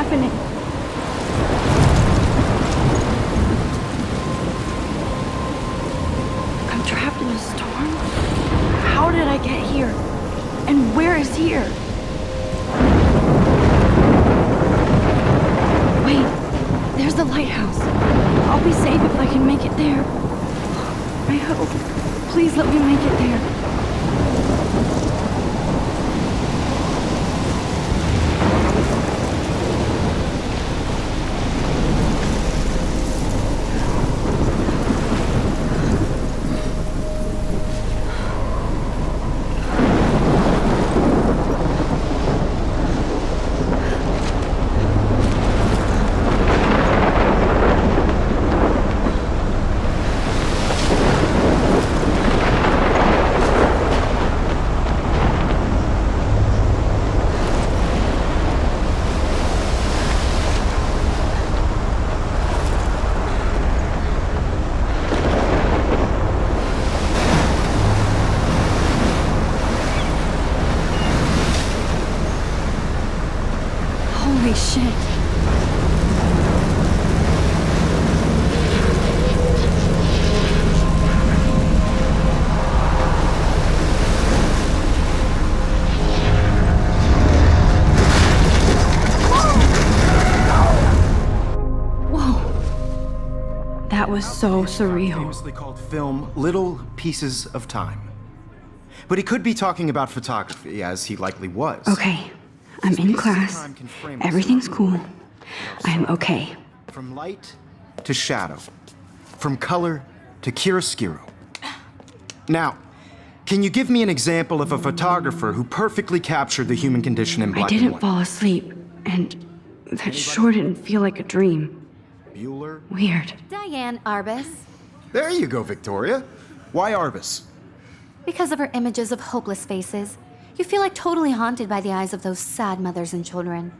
happening? I'm trapped in a storm? How did I get here? And where is here? Wait, there's the lighthouse. I'll be safe if I can make it there. I hope. Please let me make it there. Holy shit. Whoa. That was so surreal. Famously called film Little Pieces of Time. But he could be talking about photography, as he likely was. Okay. I'm in class. Everything's cool. I'm okay. From light to shadow. From color to chiaroscuro. Now, can you give me an example of a photographer who perfectly captured the human condition in black and I didn't white? fall asleep, and that sure didn't feel like a dream. Bueller? Weird. Diane Arbus. There you go, Victoria. Why Arbus? Because of her images of hopeless faces, you feel like totally haunted by the eyes of those sad mothers and children.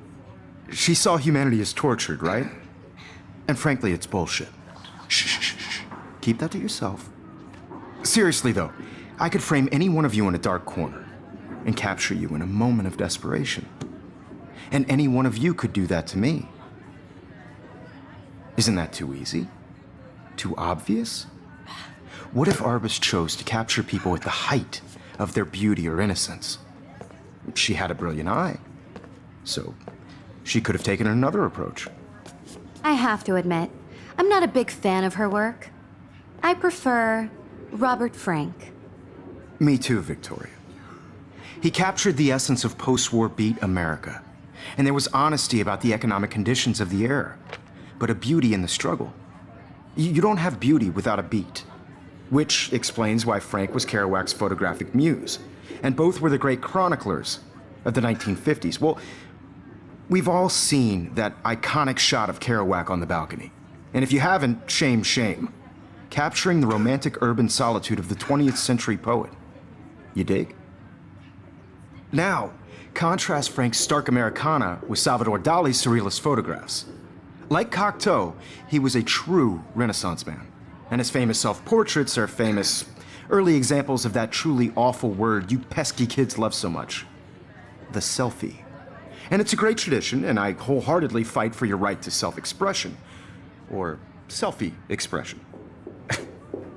She saw humanity as tortured, right? And frankly, it's bullshit. Shh, shh, shh, shh. Keep that to yourself. Seriously, though, I could frame any one of you in a dark corner and capture you in a moment of desperation. And any one of you could do that to me. Isn't that too easy? Too obvious? What if Arbus chose to capture people at the height of their beauty or innocence? She had a brilliant eye, so she could have taken another approach. I have to admit, I'm not a big fan of her work. I prefer Robert Frank. Me too, Victoria. He captured the essence of post-war beat America, and there was honesty about the economic conditions of the era, but a beauty in the struggle. You don't have beauty without a beat, which explains why Frank was Kerouac's photographic muse, and both were the great chroniclers of the 1950s. Well, we've all seen that iconic shot of Kerouac on the balcony, and if you haven't, shame, shame. Capturing the romantic urban solitude of the 20th century poet. You dig? Now, contrast Frank's stark Americana with Salvador Dali's surrealist photographs. Like Cocteau, he was a true Renaissance man, and his famous self-portraits are famous early examples of that truly awful word you pesky kids love so much, the selfie. And it's a great tradition, and I wholeheartedly fight for your right to self-expression, or selfie expression.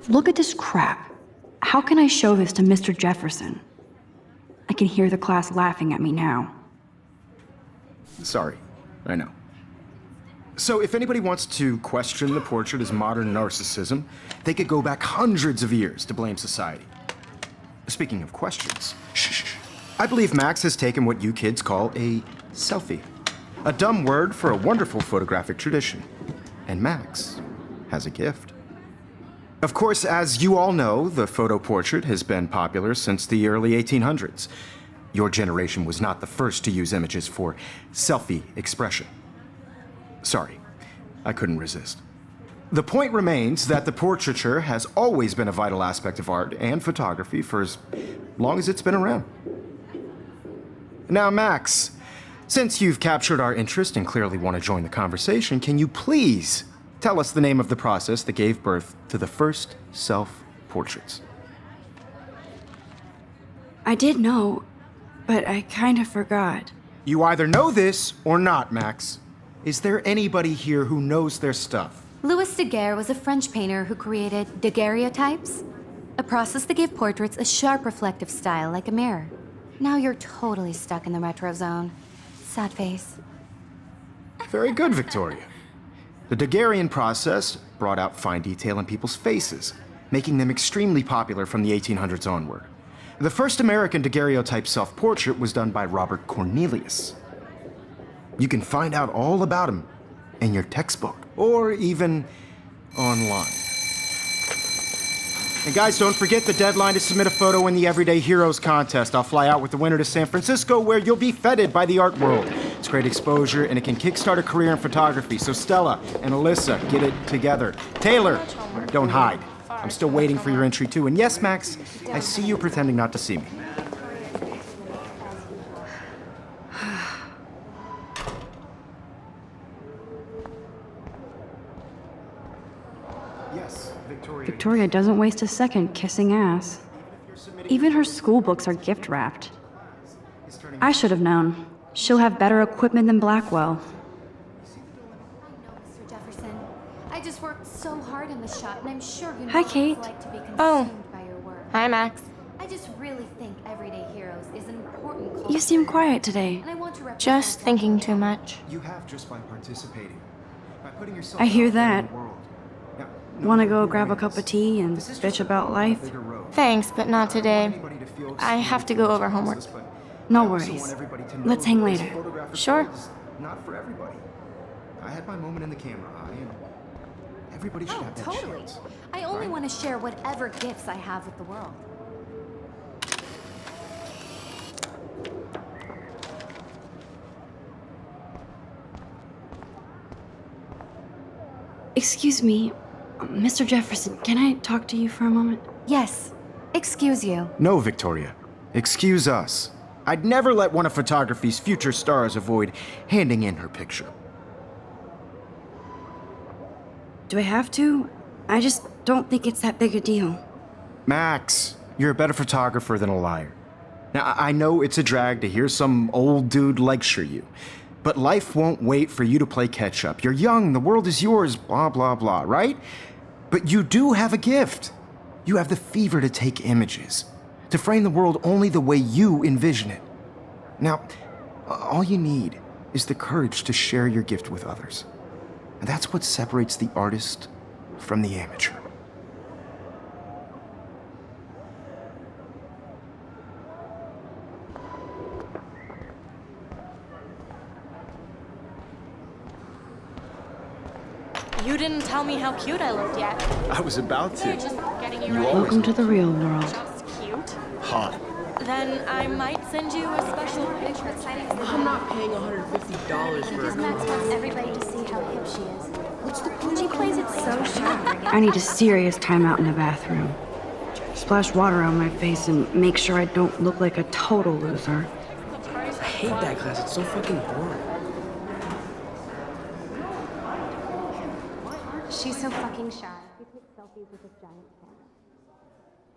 Look at this crap. How can I show this to Mr. Jefferson? I can hear the class laughing at me now. Sorry, I know. So if anybody wants to question the portrait as modern narcissism, they could go back hundreds of years to blame society. Speaking of questions, I believe Max has taken what you kids call a selfie. A dumb word for a wonderful photographic tradition. And Max has a gift. Of course, as you all know, the photo portrait has been popular since the early 1800s. Your generation was not the first to use images for selfie expression. Sorry, I couldn't resist. The point remains that the portraiture has always been a vital aspect of art and photography for as long as it's been around. Now, Max, since you've captured our interest and clearly want to join the conversation, can you please tell us the name of the process that gave birth to the first self-portraits? I did know, but I kind of forgot. You either know this or not, Max. Is there anybody here who knows their stuff? Louis Daguerre was a French painter who created daguerreotypes, a process that gave portraits a sharp reflective style like a mirror. Now you're totally stuck in the retro zone. Sad face. Very good, Victoria. The Daguerrean process brought out fine detail in people's faces, making them extremely popular from the 1800s onward. The first American daguerreotype self-portrait was done by Robert Cornelius. You can find out all about him in your textbook, or even online. And guys, don't forget the deadline to submit a photo in the Everyday Heroes contest. I'll fly out with the winner to San Francisco, where you'll be feted by the art world. It's great exposure, and it can kickstart a career in photography. So Stella and Alyssa, get it together. Taylor, don't hide. I'm still waiting for your entry too. And yes, Max, I see you pretending not to see me. Yes, Victoria. Victoria doesn't waste a second kissing ass. Even her school books are gift wrapped. I should have known. She'll have better equipment than Blackwell. Mr. Jefferson, I just worked so hard in the shop, and I'm sure you know Hi, what Kate. it's like to be consumed Oh. by your work. Hi, Max. I just really think Everyday Heroes is an important culture. You seem quiet today. And I want to represent Just that. thinking too much. You have just by participating. By putting yourself I hear out there in that. the world. Now, Wanna no go matter grab who a cup of wins, tea and this is bitch just about a life? bigger road. Thanks, but not today. Anybody to feel I have to go over homework. but No I also worries. want everybody to know Let's hang that this later. photographer's Sure. world is not for everybody. I had my moment in the camera eye, and everybody should Oh, have that totally. chance. I only right? want to share whatever gifts I have with the world. Excuse me, Mr. Jefferson, can I talk to you for a moment? Yes. Excuse you. No, Victoria. Excuse us. I'd never let one of photography's future stars avoid handing in her picture. Do I have to? I just don't think it's that big a deal. Max, you're a better photographer than a liar. Now, I know it's a drag to hear some old dude lecture you, but life won't wait for you to play catch up. You're young, the world is yours, blah, blah, blah, right? But you do have a gift. You have the fever to take images, to frame the world only the way you envision it. Now, all you need is the courage to share your gift with others. And that's what separates the artist from the amateur. You didn't tell me how cute I looked yet. I was about They're to. just getting you You ready. always Welcome to the real world. Just cute. Hot. Then I might send you a special picture. I'm not paying $150 for Because it. Max wants everybody to see how hip she is. She plays it so sharp. I need a serious timeout in the bathroom. Splash water on my face and make sure I don't look like a total loser. I hate that class. It's so fucking boring. She's so fucking shy. She takes selfies with this giant camera.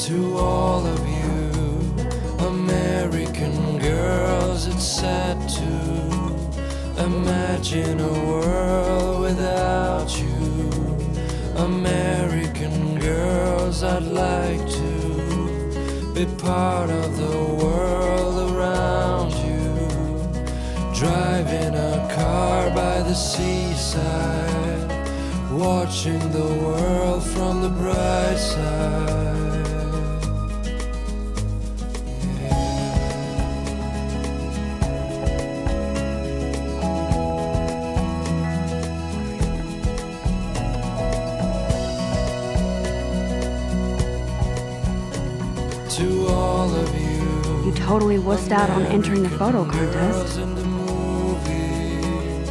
To all of you American girls, it's sad to imagine a world without you. American girls, I'd like to be part of the world around you. Driving a car by the seaside, watching the world from the bright side. To all of you, You totally wussed out on entering the photo contest. girls in the movies,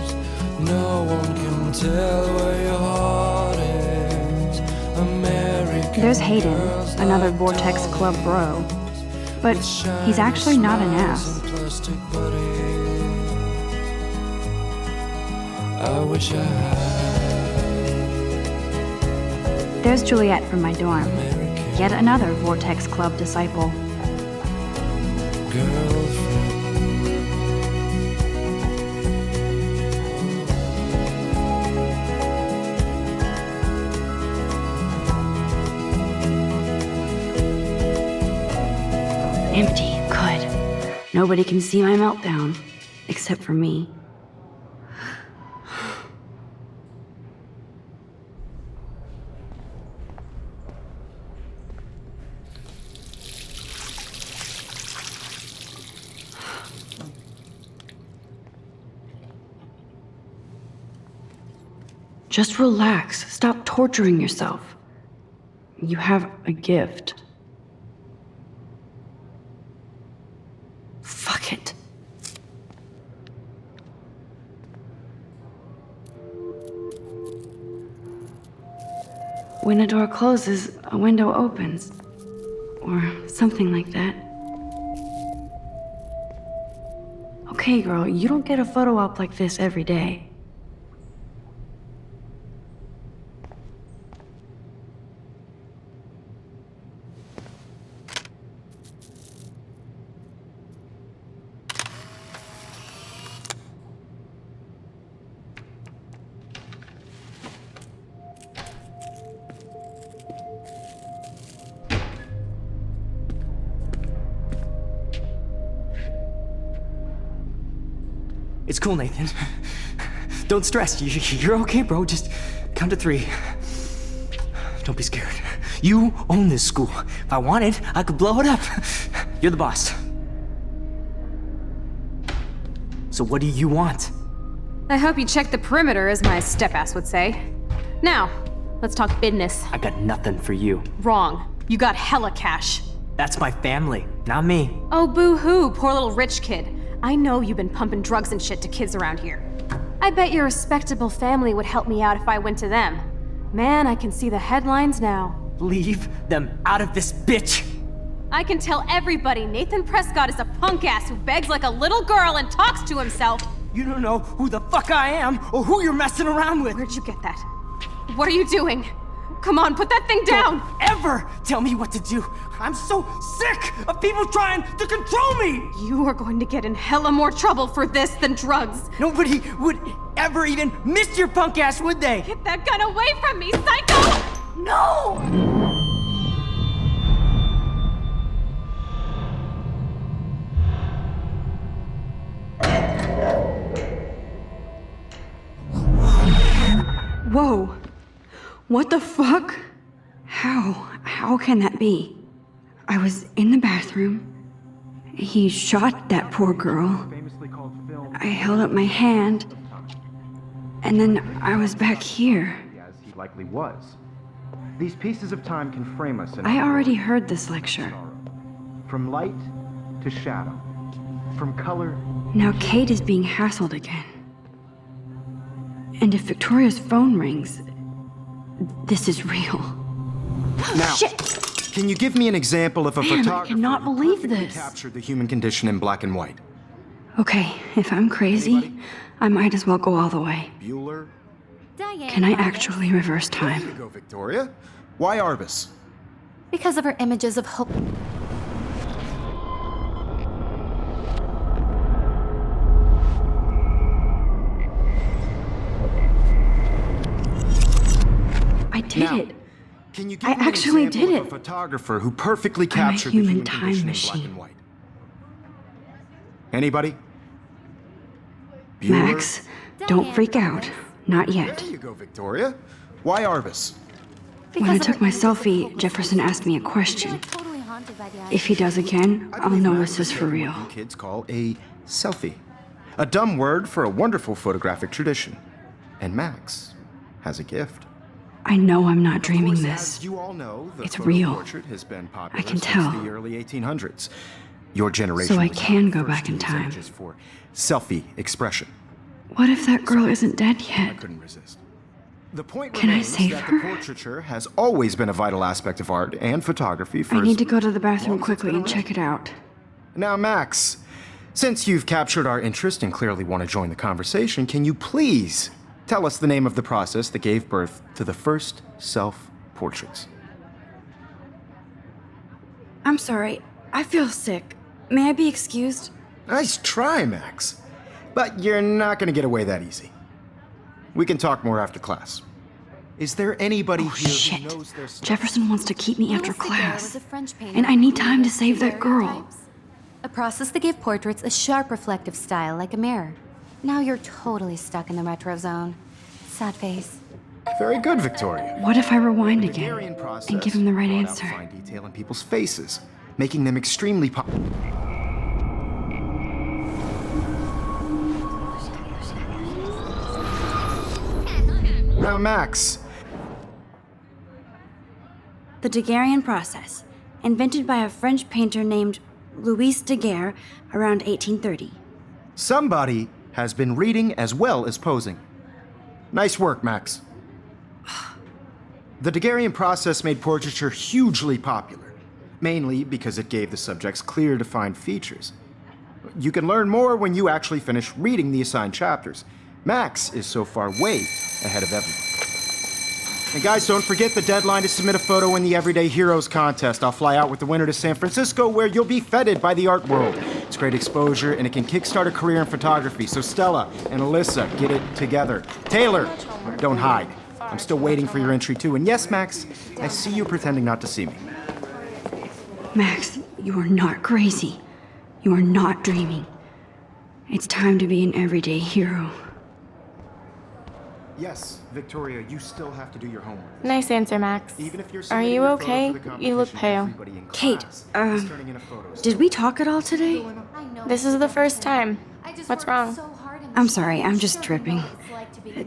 no one can can tell where your heart is. American There's Hayden, girls another like Vortex Club dollies bro. But with he's shiny actually not an smiles ass. and plastic buddies. I wish I had There's Juliet from my dorm. American Yet another Vortex Club disciple. girlfriend. Empty. Good. Nobody can see my meltdown. Except for me. Just relax. Stop torturing yourself. You have a gift. Fuck it. When a door closes, a window opens. Or something like that. Okay, girl, you don't get a photo op like this every day. It's cool, Nathan. Don't stress. You're okay, bro. Just count to 3. Don't be scared. You own this school. If I wanted, I could blow it up. You're the boss. So what do you want? I hope you checked the perimeter, as my step-ass would say. Now, let's talk business. I got nothing for you. Wrong. You got hella cash. That's my family, not me. Oh, boo-hoo, poor little rich kid. I know you've been pumping drugs and shit to kids around here. I bet your respectable family would help me out if I went to them. Man, I can see the headlines now. Leave them out of this bitch. I can tell everybody Nathan Prescott is a punk ass who begs like a little girl and talks to himself. You don't know who the fuck I am or who you're messing around with. Where'd you get that? What are you doing? Come on, put that thing down! Don't ever tell me what to do. I'm so sick of people trying to control me. You are going to get in hella more trouble for this than drugs. Nobody would ever even miss your punk ass, would they? Get that gun away from me, psycho! No! Whoa. What the fuck? How can that be? I was in the bathroom. He shot that poor girl. I held up my hand. And then I was back here. As he likely was. These pieces of time can frame us in I already heard this lecture. from light to shadow, from color. Now Kate is being hassled again. And if Victoria's phone rings, this is real. Now, Shit! can you give me an example of a Man, I photographer cannot who believe perfectly this. captured the human condition in black and white? Okay, if I'm crazy, I might as well go all the way. Bueller? Diane. Can I Arbus. actually reverse There you time? go, Victoria. Why Arbus? Because of her images of hope. I did Now, it. Can you give I me an actually example did of it. a photographer who perfectly I'm a captured human the human time condition machine. in black and white? Anybody? Bueller? Max, don't freak out. Not yet. There you go, Victoria. Why Arbus? When I Because of took her my images of selfie, hope. Jefferson asked me a You're question. like totally haunted by the If he does again, I I'll believe know Max this is for what real. you kids call a selfie. A dumb word for a wonderful photographic tradition. And Max has a gift. I know I'm not Of dreaming course, this. As you all know, the It's photo real. portrait has been popular I can since tell. the early 1800s. Your generation So I was can the go first back to in use time. images for selfie expression. What if that girl isn't dead I yet? couldn't resist. The point Can I remains save that her? the portraiture has always been a vital aspect of art and photography for I as need to go to the long bathroom as it's quickly been and check it out. Now, Max, since you've captured our interest and clearly want to join the conversation, can you please tell us the name of the process that gave birth to the first self-portraits? I'm sorry. I feel sick. May I be excused? Nice try, Max. But you're not going to get away that easy. We can talk more after class. Is there anybody Oh, here shit. who knows their stuff? Jefferson wants to keep me after Louis Daguerre class. was a French painter And I who need time to created save that girl. daguerreotypes, a process that gave portraits a sharp reflective style like a mirror. Now you're totally stuck in the retro zone. Sad face. Very good, Victoria. What if I rewind again Daguerrean process and give him the right brought out answer? fine detail in people's faces, making them extremely Now, Max, The Daguerrean process, invented by a French painter named Louis Daguerre around 1830. somebody has been reading as well as posing. Nice work, Max. The Daguerrean process made portraiture hugely popular, mainly because it gave the subjects clear, defined features. You can learn more when you actually finish reading the assigned chapters. Max is so far way ahead of everyone. And guys, don't forget the deadline to submit a photo in the Everyday Heroes contest. I'll fly out with the winner to San Francisco, where you'll be feted by the art world. It's great exposure, and it can kickstart a career in photography. So Stella and Alyssa, get it together. Taylor, don't hide. I'm still waiting for your entry too. And yes, Max, I see you pretending not to see me. Max, you are not crazy. You are not dreaming. It's time to be an everyday hero. Yes, Victoria, you still have to do your homework. Nice answer, Max. Even if you're Are submitting you your photo okay? for the You look competition, pale. everybody in Kate, class is turning in a photo. Did we talk at all today? This is the first time. What's wrong? I'm sorry, I'm just tripping.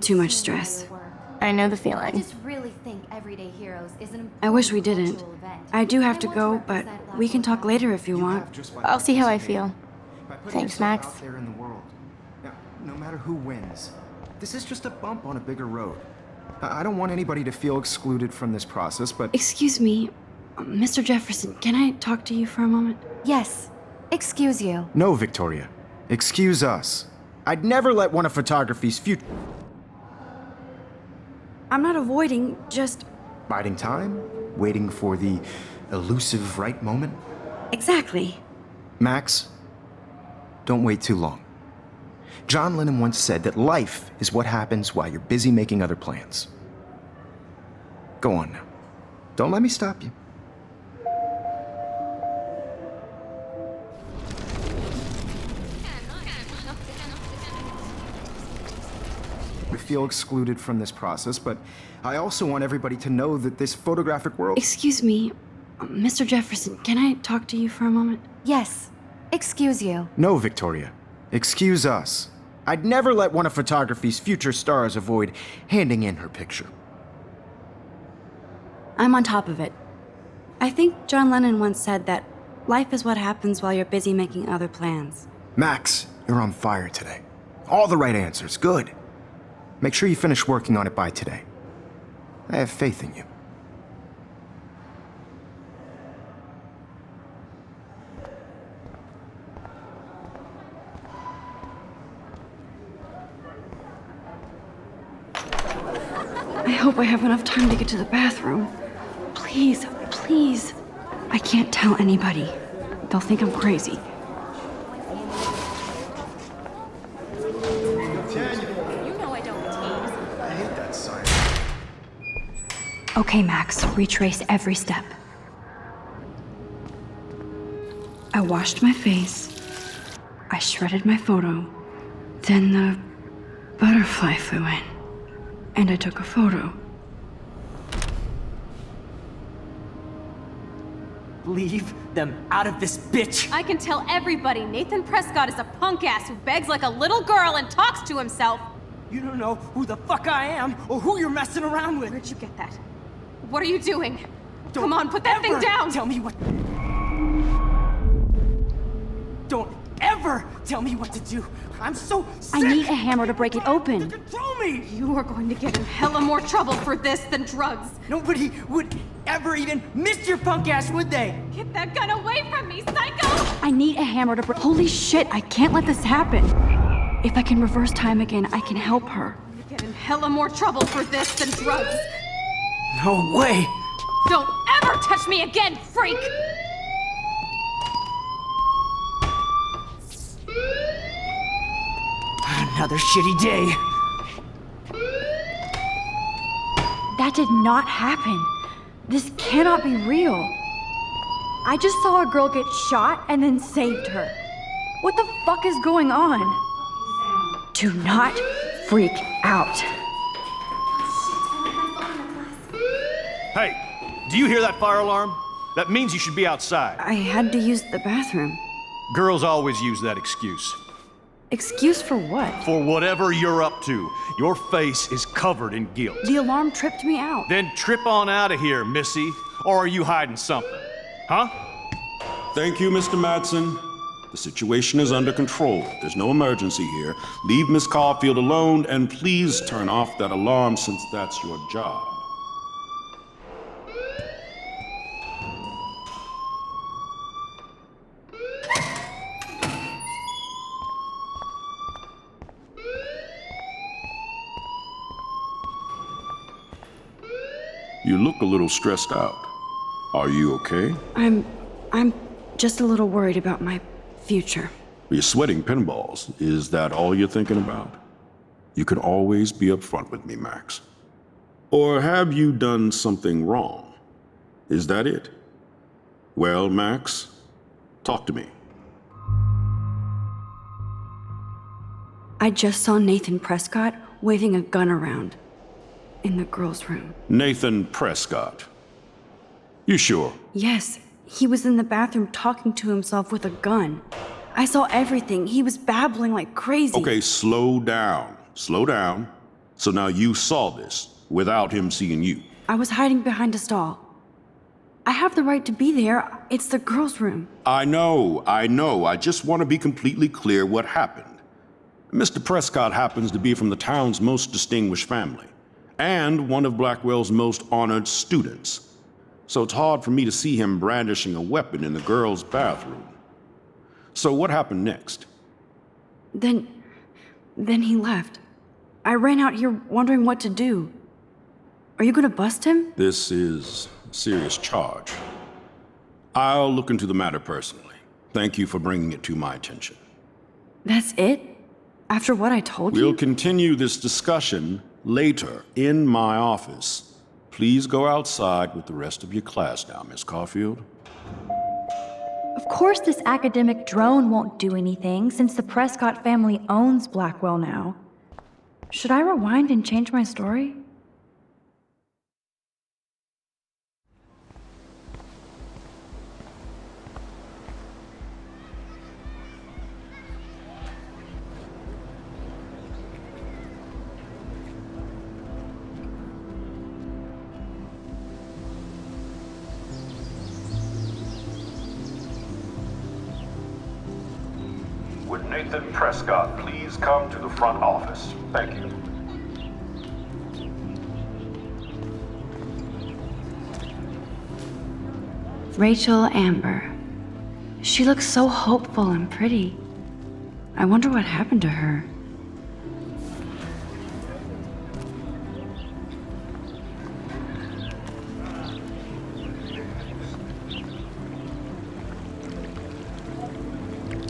Too much stress. I know the I feeling. just really think Everyday Heroes is an I wish we important didn't. cultural event. I do have to want go, but represent we Black can talk culture. later if you want. I'll see how I feel. By putting Thanks, yourself Max. out there in the world. Now, no matter who wins, this is just a bump on a bigger road. I don't want anybody to feel excluded from this process, but Excuse me, Mr. Jefferson, can I talk to you for a moment? Yes. Excuse you. no, Victoria. Excuse us. I'd never let one of photography's future I'm not avoiding, just. biding time, waiting for the elusive right moment. Exactly. Max, don't wait too long. John Lennon once said that life is what happens while you're busy making other plans. Go on now. Don't let me stop you. I feel excluded from this process, but I also want everybody to know that this photographic world. Excuse me, Mr. Jefferson, can I talk to you for a moment? Yes. Excuse you. No, Victoria. Excuse us. I'd never let one of photography's future stars avoid handing in her picture. I'm on top of it. I think John Lennon once said that life is what happens while you're busy making other plans. Max, you're on fire today. All the right answers. Good. Make sure you finish working on it by today. I have faith in you. I hope I have enough time to get to the bathroom. Please, please. I can't tell anybody. They'll think I'm crazy. You know I don't tease. I hate that sign. Okay, Max, retrace every step. I washed my face. I shredded my photo. Then the butterfly flew in. And I took a photo. Leave them out of this bitch! I can tell everybody Nathan Prescott is a punk ass who begs like a little girl and talks to himself. You don't know who the fuck I am or who you're messing around with. Where'd you get that? What are you doing? Don't Come on, put that thing ever down! Tell me what. Don't ever tell me what to do. I'm so sick. I need a hammer to break it open. Control me! You are going to get in hella more trouble for this than drugs. Nobody would ever even miss your punk ass, would they? Get that gun away from me, psycho! I need a hammer to break. Holy shit, I can't let this happen. If I can reverse time again, I can help her. You get in hella more trouble for this than drugs. No way! Don't ever touch me again, freak! Another shitty day. That did not happen. This cannot be real. I just saw a girl get shot and then saved her. What the fuck is going on? Do not freak out. Hey, do you hear that fire alarm? That means you should be outside. I had to use the bathroom. Girls always use that excuse. Excuse for what? For whatever you're up to, your face is covered in guilt. The alarm tripped me out. Then trip on out of here, Missy. Or are you hiding something? Huh? Thank you, Mr. Madsen. The situation is under control. There's no emergency here. Leave Miss Caulfield alone, and please turn off that alarm since that's your job. You look a little stressed out. Are you okay? I'm just a little worried about my future. You're sweating pinballs. Is that all you're thinking about? You can always be upfront with me, Max. Or have you done something wrong? Is that it? Well, Max, talk to me. I just saw Nathan Prescott waving a gun around in the girls' room. Nathan Prescott. You sure? Yes, he was in the bathroom talking to himself with a gun. I saw everything. He was babbling like crazy. Okay, slow down. Slow down. So now you saw this without him seeing you. I was hiding behind a stall. I have the right to be there. It's the girls' room. I know. I just want to be completely clear what happened. Mr. Prescott happens to be from the town's most distinguished family, and one of Blackwell's most honored students. So it's hard for me to see him brandishing a weapon in the girls' bathroom. So what happened next? Then he left. I ran out here wondering what to do. Are you gonna bust him? This is a serious charge. I'll look into the matter personally. Thank you for bringing it to my attention. That's it? After what I told you? We'll continue this discussion later in my office. Please go outside with the rest of your class now, Miss Caulfield. Of course this academic drone won't do anything since the Prescott family owns Blackwell now. Should I rewind and change my story? Would Nathan Prescott please come to the front office? Thank you. Rachel Amber. She looks so hopeful and pretty. I wonder what happened to her.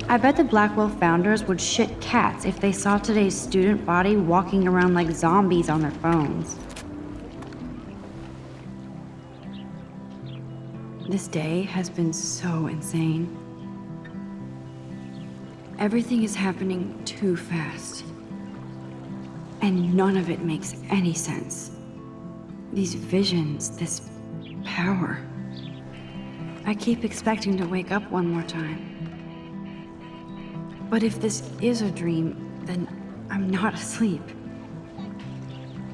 I bet the Blackwell founders would shit cats if they saw today's student body walking around like zombies on their phones. This day has been so insane. Everything is happening too fast. And none of it makes any sense. These visions, this power. I keep expecting to wake up one more time. But if this is a dream, then I'm not asleep.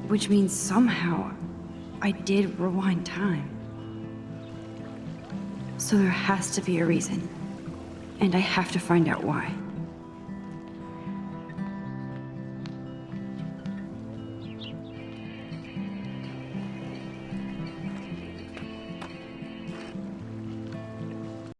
Which means somehow I did rewind time. So there has to be a reason. And I have to find out why.